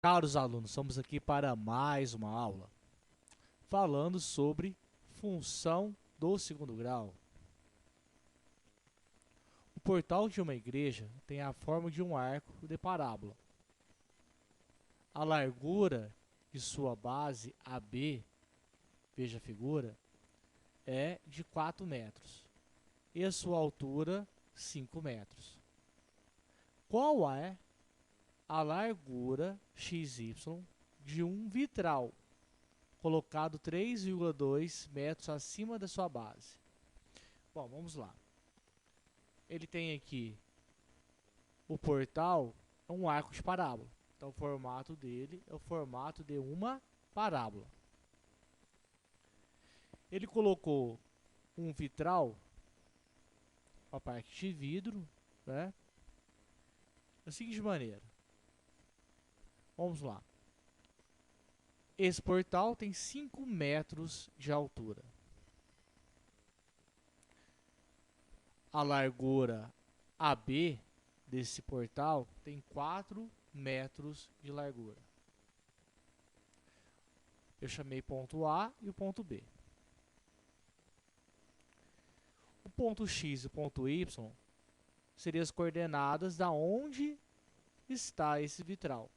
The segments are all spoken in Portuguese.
Caros alunos, estamos aqui para mais uma aula falando sobre função do segundo grau. O portal de uma igreja tem a forma de um arco de parábola. A largura de sua base AB, veja a figura, é de 4 metros e a sua altura 5 metros. Qual é a largura XY de um vitral colocado 3,2 metros acima da sua base? Bom, vamos lá. Ele tem aqui o portal, é um arco de parábola. Então o formato dele é o formato de uma parábola. Ele colocou um vitral, uma parte de vidro, né? Da seguinte maneira. Vamos lá. Esse portal tem 5 metros de altura. A largura AB desse portal tem 4 metros de largura. Eu chamei ponto A e o ponto B. O ponto X e o ponto Y seriam as coordenadas da onde está esse vitral.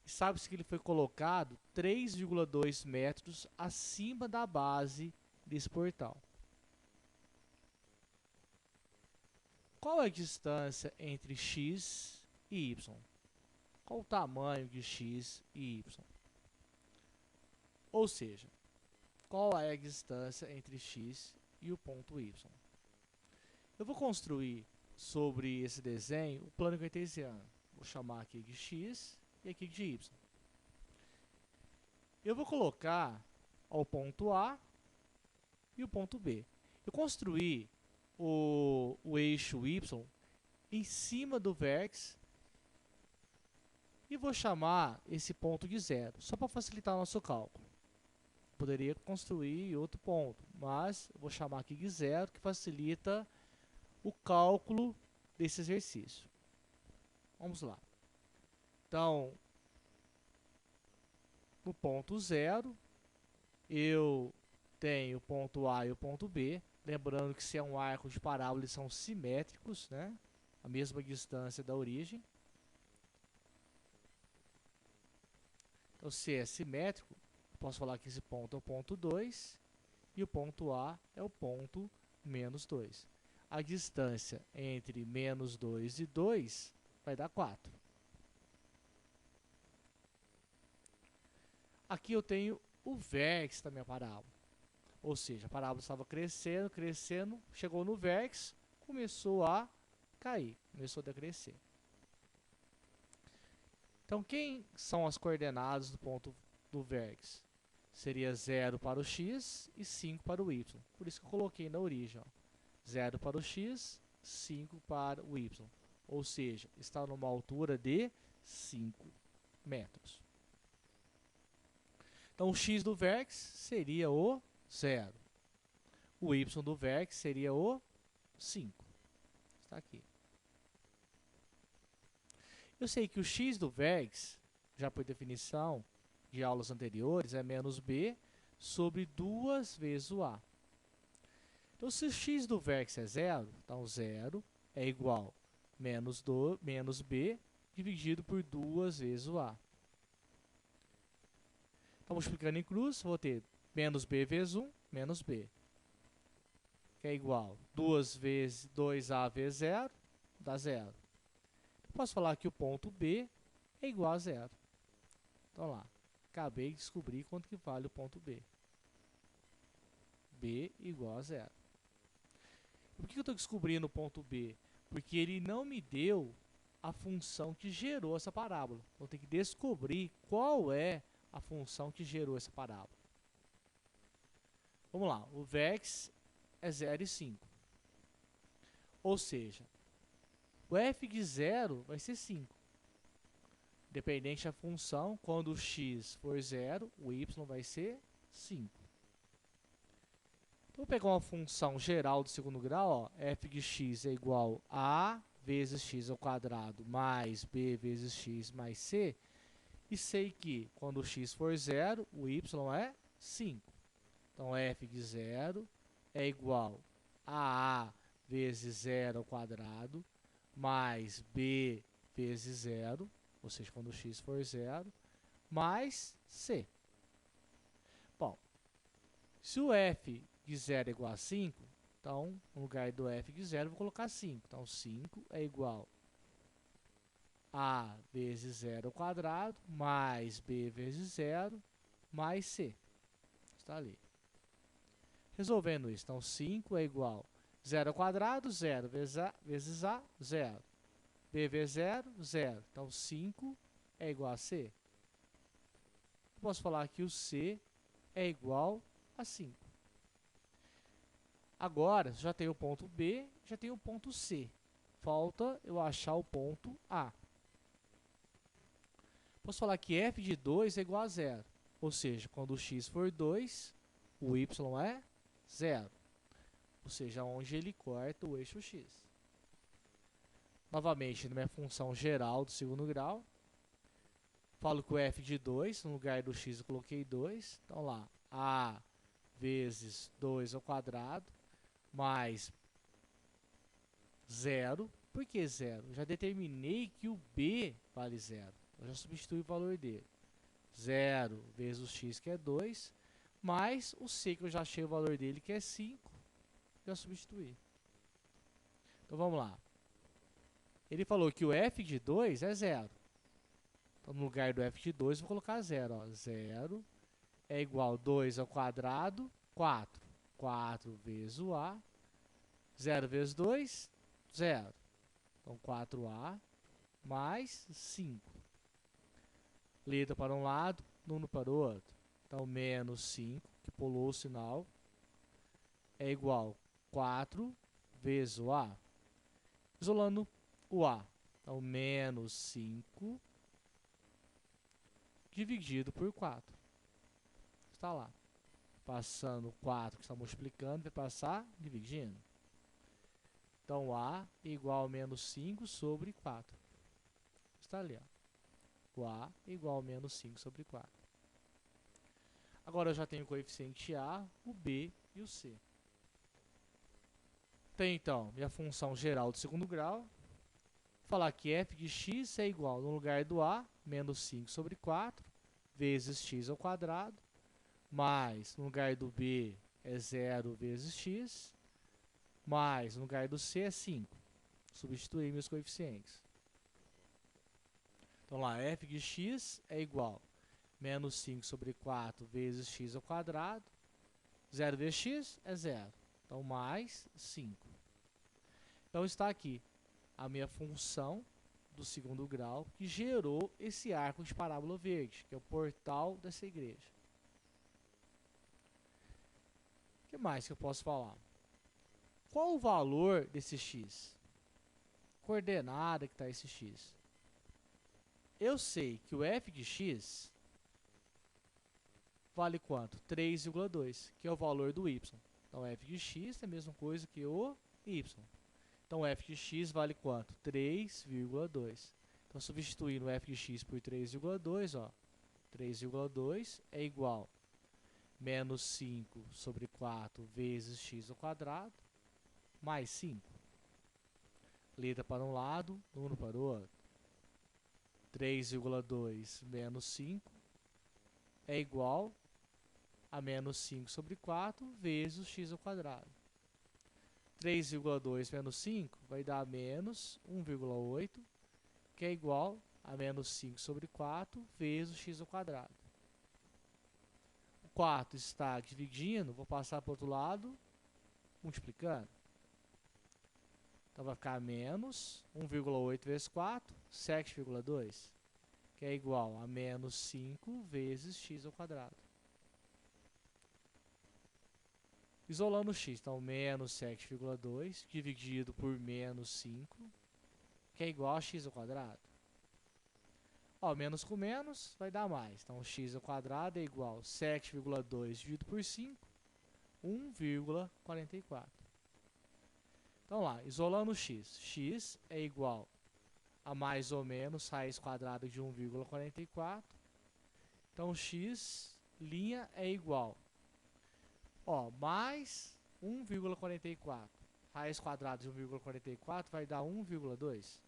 E sabe-se que ele foi colocado 3,2 metros acima da base desse portal. Qual é a distância entre X e Y? Qual o tamanho de X e Y? Ou seja, qual é a distância entre X e o ponto Y? Eu vou construir sobre esse desenho o plano cartesiano. Vou chamar aqui de X e aqui de Y. Eu vou colocar o ponto A e o ponto B. Eu construí o eixo Y em cima do vértice e vou chamar esse ponto de zero, só para facilitar o nosso cálculo. Poderia construir outro ponto, mas eu vou chamar aqui de zero, que facilita o cálculo desse exercício. Vamos lá. Então, no ponto zero, eu tenho o ponto A e o ponto B. Lembrando que se é um arco de parábola, eles são simétricos, né? A mesma distância da origem. Então, se é simétrico, eu posso falar que esse ponto é o ponto 2 e o ponto A é o ponto menos 2. A distância entre menos 2 e 2 vai dar 4. Aqui eu tenho o vértice da minha parábola. Ou seja, a parábola estava crescendo, crescendo, chegou no vértice, começou a cair, começou a decrescer. Então, quem são as coordenadas do ponto do vértice? Seria 0 para o x e 5 para o y. Por isso que eu coloquei na origem. 0 para o x, 5 para o y. Ou seja, está numa altura de 5 metros. Então, o x do vértice seria o 0. O y do vértice seria o 5. Está aqui. Eu sei que o x do vértice, já por definição de aulas anteriores, é menos b sobre 2 vezes o a. Então, se o x do vértice é 0, então 0 é igual a menos b dividido por 2 vezes o a. Então, multiplicando em cruz, vou ter menos b vezes 1, menos b, que é igual a 2 vezes 2a vezes 0, dá 0. Eu posso falar que o ponto B é igual a 0. Então, lá, acabei de descobrir quanto que vale o ponto B. B igual a 0. Por que eu estou descobrindo o ponto B? Porque ele não me deu a função que gerou essa parábola. Então, eu tenho que descobrir qual é a função que gerou essa parábola. Vamos lá, o vértice é 0 e 5. Ou seja, o f de 0 vai ser 5. Dependente da função, quando o x for 0, o y vai ser 5. Então, vou pegar uma função geral do segundo grau, ó, f de x é igual a vezes x ao quadrado mais b vezes x mais c, e sei que quando x for zero, o y é 5. Então, f de 0 é igual a a vezes 0 ao quadrado mais b vezes 0, ou seja, quando x for 0, mais c. Bom, se o f de 0 é igual a 5, então, no lugar do f de 0, eu vou colocar 5. Então, 5 é igual a vezes 0 ao quadrado mais b vezes 0 mais c. Está ali. Resolvendo isso, então 5 é igual a 0 ao quadrado, 0 vezes a, 0. b vezes 0, 0. Então 5 é igual a c. Eu posso falar que o c é igual a 5. Agora, já tem o ponto B, já tem o ponto C. Falta eu achar o ponto A. Posso falar que f de 2 é igual a 0. Ou seja, quando o x for 2, o y é 0. Ou seja, onde ele corta o eixo x. Novamente, na minha função geral do segundo grau, falo que o f de 2, no lugar do x eu coloquei 2. Então lá, a vezes 2 ao quadrado, mais 0. Por que 0? Já determinei que o b vale 0. Eu já substitui o valor dele. 0 vezes o x, que é 2, mais o c, que eu já achei o valor dele, que é 5. Já substituí. Então vamos lá. Ele falou que o f de 2 é 0. Então, no lugar do f de 2, vou colocar 0. Ó. 0 é igual a 2 ao quadrado, 4. 4 vezes o a. 0 vezes 2, 0. Então, 4a mais 5. Letra para um lado, número para o outro. Então, menos 5, que pulou o sinal, é igual a 4 vezes o a. Isolando o a. Então, menos 5 dividido por 4. Está lá. Passando 4 que está multiplicando, vai passar dividindo. Então, a igual a menos 5 sobre 4. Está ali, ó. O a igual a menos 5 sobre 4. Agora eu já tenho o coeficiente a, o b e o c. Tem então minha função geral do segundo grau. Vou falar que f de x é igual, no lugar do a, menos 5 sobre 4, vezes x ao quadrado, mais, no lugar do b, é 0 vezes x, mais, no lugar do c, é 5. Substituir meus coeficientes. Então lá, f de x é igual a menos 5 sobre 4 vezes x ao quadrado. 0 vezes x é 0. Então, mais 5. Então, está aqui a minha função do segundo grau que gerou esse arco de parábola verde, que é o portal dessa igreja. O que mais que eu posso falar? Qual o valor desse x? Coordenada que está esse x? Eu sei que o f de x vale quanto? 3,2, que é o valor do y. Então, f de x é a mesma coisa que o y. Então, f de x vale quanto? 3,2. Então, substituindo f de x por 3,2, ó, 3,2 é igual a menos 5 sobre 4 vezes x ao quadrado, mais 5. Letra para um lado, número para o outro. 3,2 menos 5 é igual a menos 5 sobre 4 vezes x ao quadrado. 3,2 menos 5 vai dar menos 1,8, que é igual a menos 5 sobre 4 vezes x ao quadrado. O 4 está dividindo, vou passar para o outro lado, multiplicando. Então vai ficar menos 1,8 vezes 4, 7,2, que é igual a menos 5 vezes x ao quadrado. Isolando o x, então menos 7,2 dividido por menos 5, que é igual a x ao quadrado. Ó, menos com menos vai dar mais. Então, x ao quadrado é igual a 7,2 dividido por 5, 1,44. Então lá, isolando x. X é igual a mais ou menos raiz quadrada de 1,44. Então x' é igual, ó, mais 1,44. Raiz quadrada de 1,44 vai dar 1,2.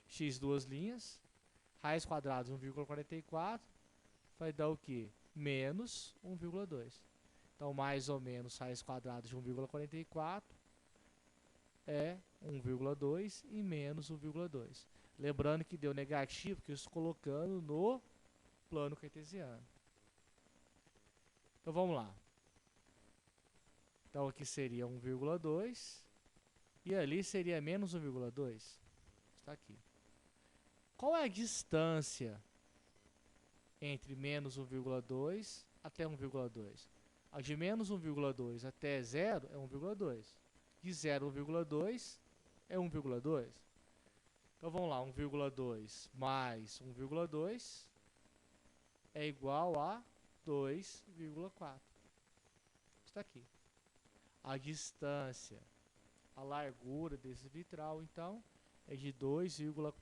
X duas linhas. Raiz quadrada de 1,44 vai dar o quê? Menos 1,2. Então, mais ou menos raiz quadrada de 1,44 é 1,2 e menos 1,2. Lembrando que deu negativo, porque eu estou colocando no plano cartesiano. Então, vamos lá. Então, aqui seria 1,2 e ali seria menos 1,2. Está aqui. Qual é a distância entre menos 1,2 até 1,2? A de menos 1,2 até 0 é 1,2. De 0 a 1,2 é 1,2. Então vamos lá, 1,2 mais 1,2 é igual a 2,4. Está aqui. A distância, a largura desse vitral, então, é de 2,4